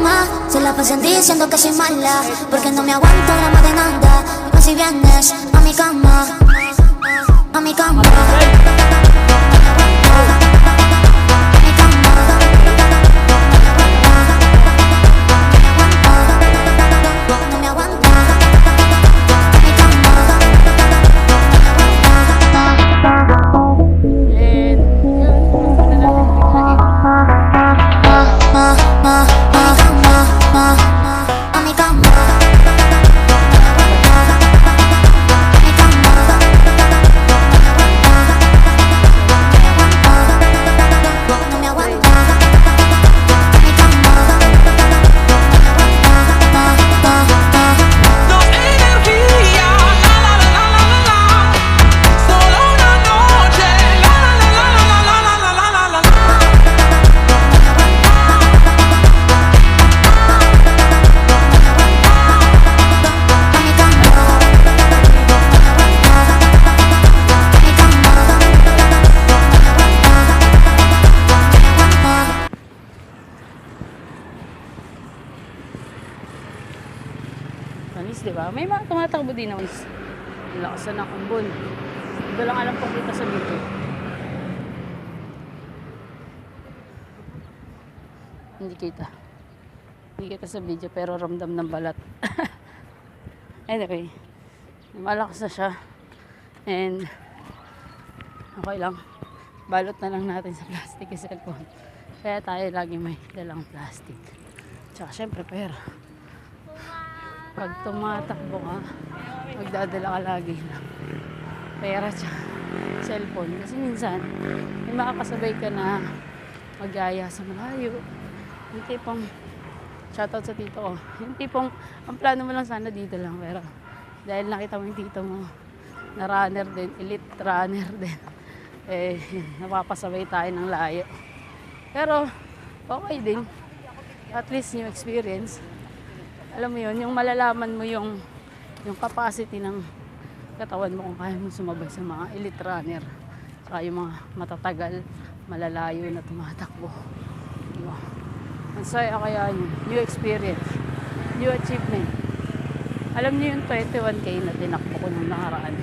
cama, se la pasan diciendo que soy mala, porque no me aguanto la más de nada. Y más si vienes a mi cama, a mi cama. Manis, di ba? May mga tumatakbo din naman. Lakasan ng kumbol. Hindi lang alam kung kita sa video. Hindi kita. Hindi kita sa video pero ramdam ng balat. Anyway, malakas na siya. And okay lang. Balot na lang natin sa plastic yung cellphone. Kaya tayo lagi may dalang plastic. Tsaka syempre pera. Pag tumatakbo ka, magdadala ka lagi ng pera tsaka cellphone. Kasi minsan, may makakasabay ka na mag-aya sa malayo. Yung tipong, shoutout sa tito ko, yung tipong, ang plano mo lang sana dito lang. Pero dahil nakita mo yung tito mo, na runner din, elite runner din, eh, napapasabay tayo ng layo. Pero, okay din. At least yung experience, alam mo yun, yung malalaman mo yung capacity ng katawan mo kung kaya mo sumabay sa mga elite runner. Saka yung mga matatagal, malalayo na tumatakbo. Diba? Ang saya kaya yun, new experience, new achievement. Alam niyo yung 21K na tinakbo ko nung nakaraan.